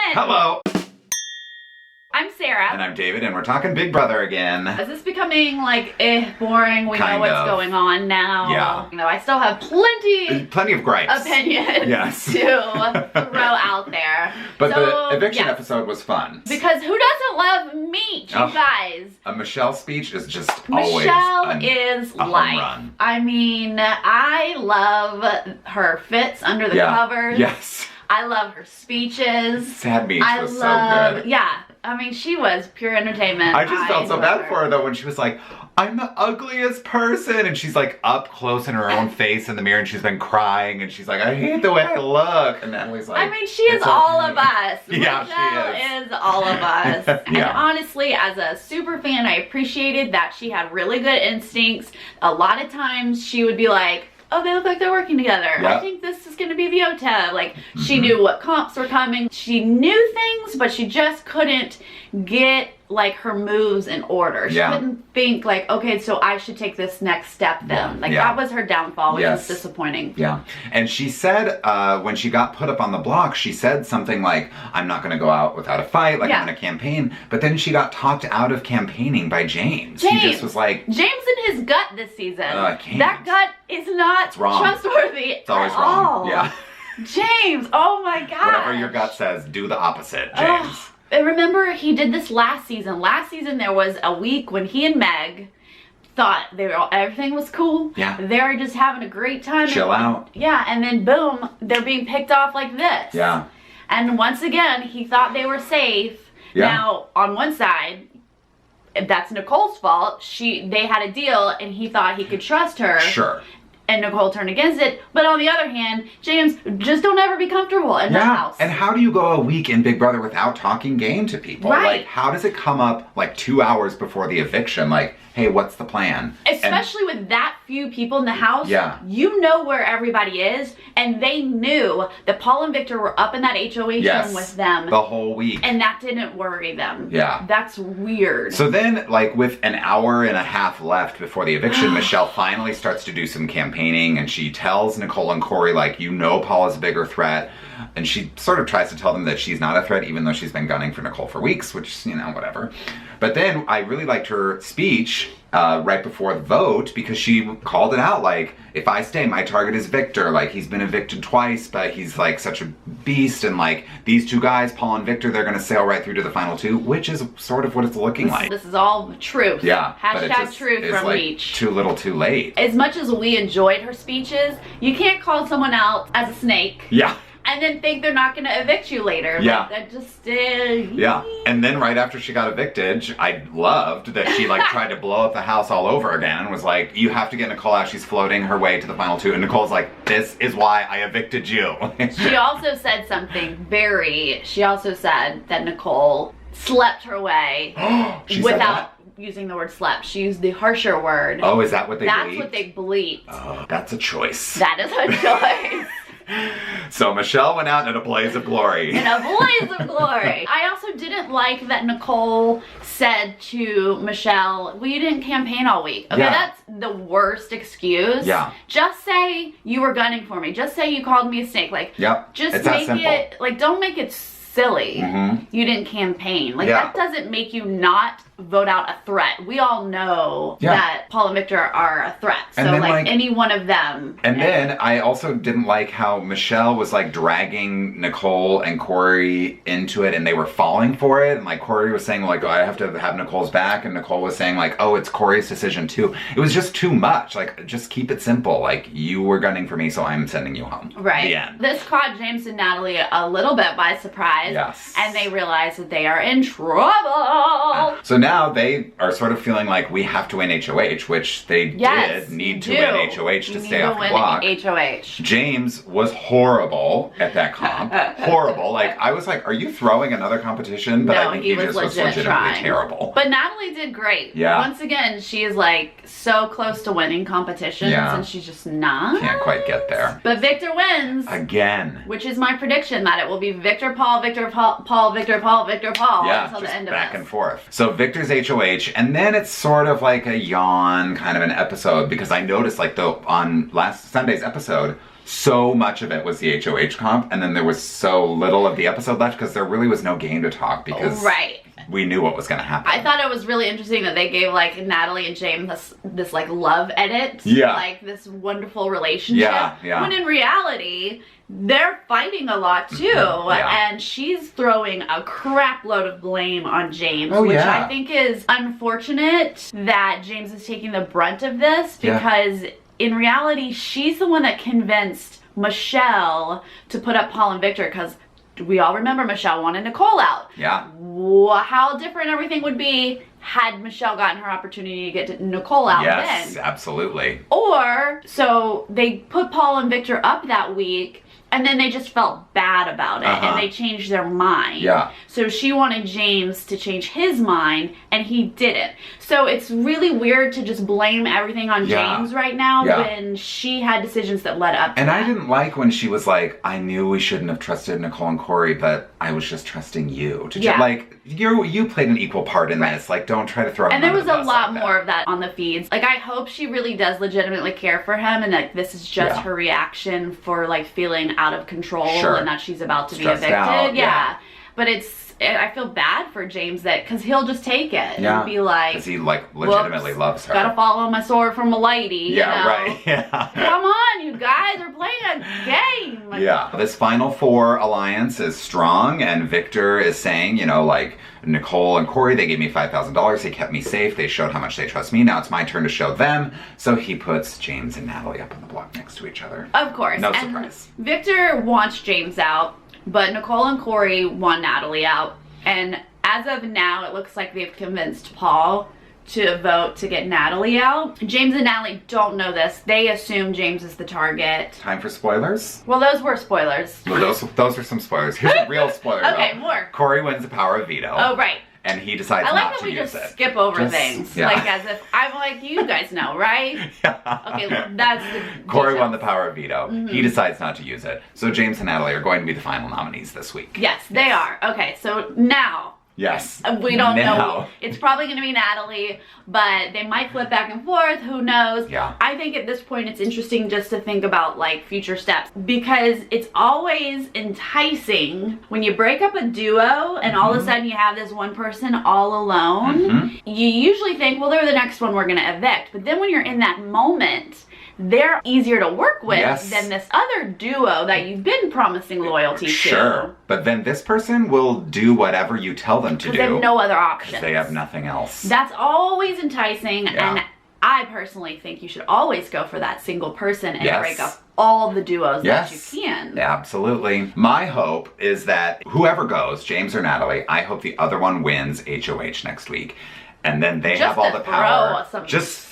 Hello. I'm Sarah. And I'm David, and we're talking Big Brother again. Is this becoming like, boring? We know what's going on now. Yeah. You know, I still have plenty of gripes. Opinions Yes. to throw out there. But so, the eviction episode was fun. Because who doesn't love meat, you guys? A Michelle speech is just always Michelle is a life. home run. I mean, I love her fits under the covers. Yes. I love her speeches. Sad Beach was so good. Yeah. I mean, she was pure entertainment. I just felt so bad for her though when she was like, I'm the ugliest person, and she's like up close in her own face in the mirror, and she's been crying, and she's like, I hate the way I look, and Natalie's like, I mean, she is all of us. Yeah, Michelle she is all of us. And Yeah. honestly, as a super fan, I appreciated that she had really good instincts. A lot of times she would be like, oh, they look like they're working together. Yep. I think this is gonna be Viota. Like, she knew what comps were coming. She knew things, but she just couldn't get like her moves in order. She couldn't think like, okay, so I should take this next step then. Like that was her downfall, which is disappointing. Yeah. And she said, when she got put up on the block, she said something like, I'm not gonna go out without a fight, like I'm gonna campaign. But then she got talked out of campaigning by James. He just was like, James in his gut this season. I can't. That gut is not trustworthy. It's always wrong. Yeah. James, oh my god. Whatever your gut says, do the opposite, James. And remember, he did this last season. Last season, there was a week when he and Meg thought everything was cool. Yeah. They were just having a great time. Chill out. Yeah, and then boom, they're being picked off like this. Yeah. And once again, he thought they were safe. Yeah. Now, on one side, that's Nicole's fault. They had a deal, and he thought he could trust her. Sure. And Nicole turned against it. But on the other hand, James, just don't ever be comfortable in the house. And how do you go a week in Big Brother without talking game to people? Right. Like, how does it come up like 2 hours before the eviction? Like, hey, what's the plan? Especially with that few people in the house. Yeah. You know where everybody is. And they knew that Paul and Victor were up in that HOH room with them. The whole week. And that didn't worry them. Yeah. That's weird. So then, like, with an hour and a half left before the eviction, Michelle finally starts to do some campaigning, and she tells Nicole and Corey, like, you know Paul is a bigger threat. And she sort of tries to tell them that she's not a threat, even though she's been gunning for Nicole for weeks, which, you know, whatever. But then I really liked her speech right before the vote, because she called it out, like, if I stay, my target is Victor. Like, he's been evicted twice, but he's, like, such a beast. And, like, these two guys, Paul and Victor, they're going to sail right through to the final two, which is sort of what it's looking like. This is all truth. Yeah. Hashtag truth from like Leach. Too little, too late. As much as we enjoyed her speeches, you can't call someone out as a snake. Yeah. And then think they're not going to evict you later. Yeah. Like, that just... yeah. And then right after she got evicted, I loved that she, like, tried to blow up the house all over again and was like, you have to get Nicole out. She's floating her way to the final two. And Nicole's like, this is why I evicted you. She also said something she also said that Nicole slept her way without using the word slept. She used the harsher word. Oh, is that what they bleeped? That's what they bleeped. Oh, that's a choice. That is a choice. So Michelle went out in a blaze of glory. In a blaze of glory. I also didn't like that Nicole said to Michelle, well, you didn't campaign all week. Okay, that's the worst excuse. Yeah. Just say you were gunning for me. Just say you called me a snake. Like, just it's make it, like, don't make it silly. You didn't campaign. Like, that doesn't make you not vote out a threat. We all know that Paul and Victor are a threat. So, then, like, any one of them. And then I also didn't like how Michelle was, like, dragging Nicole and Corey into it, and they were falling for it. And, like, Corey was saying, like, oh, I have to have Nicole's back. And Nicole was saying, like, oh, it's Corey's decision, too. It was just too much. Like, just keep it simple. Like, you were gunning for me, so I'm sending you home. Right. The end. This caught James and Natalie a little bit by surprise. Yes. And they realized that they are in trouble. So now they are sort of feeling like we have to win HOH, which they did need to win HOH to stay off the block. HOH. James was horrible at that comp. Horrible. Like, I was like, are you throwing another competition? But I think he just was legitimately terrible. But Natalie did great. Yeah. Once again, she is, like, so close to winning competitions, and she's just not. Can't quite get there. But Victor wins. Again. Which is my prediction, that it will be Victor, Paul, Victor, Paul, Victor, Paul, Victor, Paul until the end of back and forth. So Victor's HOH, and then it's sort of like a yawn kind of an episode, because I noticed, like, on last Sunday's episode, so much of it was the HOH comp, and then there was so little of the episode left because there really was no game to talk because we knew what was going to happen. I thought it was really interesting that they gave like Natalie and James this like love edit. Yeah. Like this wonderful relationship. Yeah. When in reality, they're fighting a lot too. And she's throwing a crap load of blame on James, which I think is unfortunate that James is taking the brunt of this because in reality, she's the one that convinced Michelle to put up Paul and Victor because we all remember Michelle wanted Nicole out. Yeah. How different everything would be had Michelle gotten her opportunity to get Nicole out then. Yes, absolutely. Or, so they put Paul and Victor up that week, and then they just felt bad about it, and they changed their mind. Yeah. So she wanted James to change his mind, and he didn't. So it's really weird to just blame everything on James right now when she had decisions that led up to And that. I didn't like when she was like, I knew we shouldn't have trusted Nicole and Corey, but I was just trusting you. To just, like, you played an equal part in this. Like, don't try to throw him And there under was the a bus lot like more of that on the feeds. Like, I hope she really does legitimately care for him and that this is just her reaction for, like, feeling out of control and that she's about to Stressed be evicted. out, But I feel bad for James because he'll just take it and be like, because he, like, legitimately loves her. Gotta follow my sword from a lady. You know? Right. Yeah. Come on, you guys are playing a game. Yeah. This Final Four alliance is strong, and Victor is saying, you know, like, Nicole and Corey, they gave me $5,000. They kept me safe. They showed how much they trust me. Now it's my turn to show them. So he puts James and Natalie up on the block next to each other. Of course. No surprise. Victor wants James out, but Nicole and Corey want Natalie out. And as of now, it looks like they've convinced Paul to vote to get Natalie out. James and Natalie don't know this. They assume James is the target. Time for spoilers? Well, those were spoilers. Well, those are some spoilers. Here's a real spoiler. Okay, though. more. Corey wins the power of veto. Oh, right. And he decides I like not that to we use just it. skip over things. Yeah. Like as if, I'm like, you guys know, right? Okay, that's the Corey details. won the power of veto. He decides not to use it. So James and Natalie are going to be the final nominees this week. Yes, they are. Okay, so now. Yes. We don't now. know. It's probably going to be Natalie, but they might flip back and forth. Who knows? Yeah. I think at this point it's interesting just to think about like future steps because it's always enticing when you break up a duo and all of a sudden you have this one person all alone. You usually think, well, they're the next one we're going to evict. But then when you're in that moment, they're easier to work with than this other duo that you've been promising loyalty to. Sure. But then this person will do whatever you tell them to do. Because they have no other options. They have nothing else. That's always enticing, and I personally think you should always go for that single person and break up all the duos that you can. Absolutely. My hope is that whoever goes, James or Natalie, I hope the other one wins HOH next week. And then they have all the power.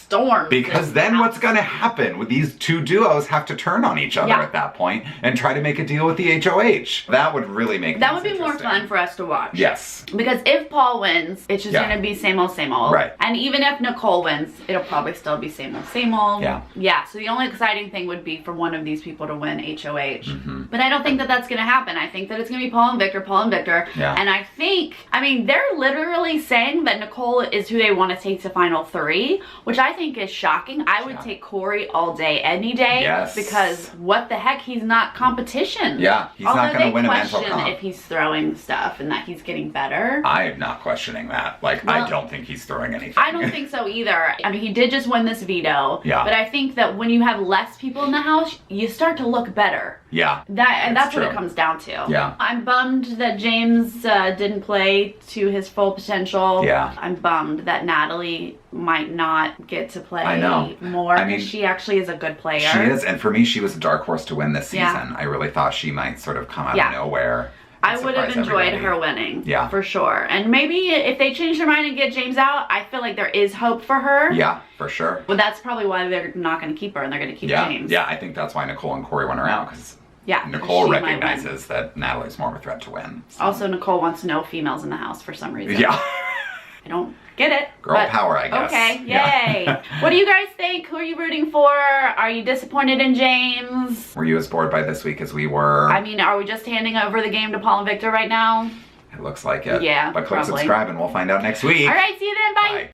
Storm. Because then what's going to happen with these two duos have to turn on each other at that point and try to make a deal with the HOH. That would really make that would be more fun for us to watch. Yes. Because if Paul wins, it's just going to be same old, same old. Right. And even if Nicole wins, it'll probably still be same old, same old. Yeah. Yeah. So the only exciting thing would be for one of these people to win HOH. But I don't think that that's going to happen. I think that it's going to be Paul and Victor. Yeah. And I think, I mean, they're literally saying that Nicole is who they want to take to final 3, which I think is shocking. I would take Corey all day, any day. Yes. Because what the heck, he's not competition. Yeah, he's not going to win a mental question comp. if he's throwing stuff and that he's getting better. I'm not questioning that. Like, Well, I don't think he's throwing anything. I don't think so either. I mean, he did just win this veto. Yeah. But I think that when you have less people in the house, you start to look better. Yeah. That's what it comes down to. Yeah. I'm bummed that James didn't play to his full potential. Yeah. I'm bummed that Natalie might not get to play more. I mean, she actually is a good player. She is, and for me, she was a dark horse to win this season. I really thought she might sort of come out of nowhere. I would have enjoyed her winning. Yeah. For sure. And maybe if they change their mind and get James out, I feel like there is hope for her. Yeah, for sure. But that's probably why they're not going to keep her and they're going to keep James. Yeah, I think that's why Nicole and Corey want her out, because Nicole she might recognizes that Natalie's more of a threat to win. So. Also, Nicole wants no females in the house for some reason. Yeah. I don't get it. Girl power, I guess. Okay, yay. What do you guys think? Who are you rooting for? Are you disappointed in James? Were you as bored by this week as we were? I mean, are we just handing over the game to Paul and Victor right now? It looks like it. Yeah, But click probably. subscribe and we'll find out next week. All right, see you then. Bye. Bye.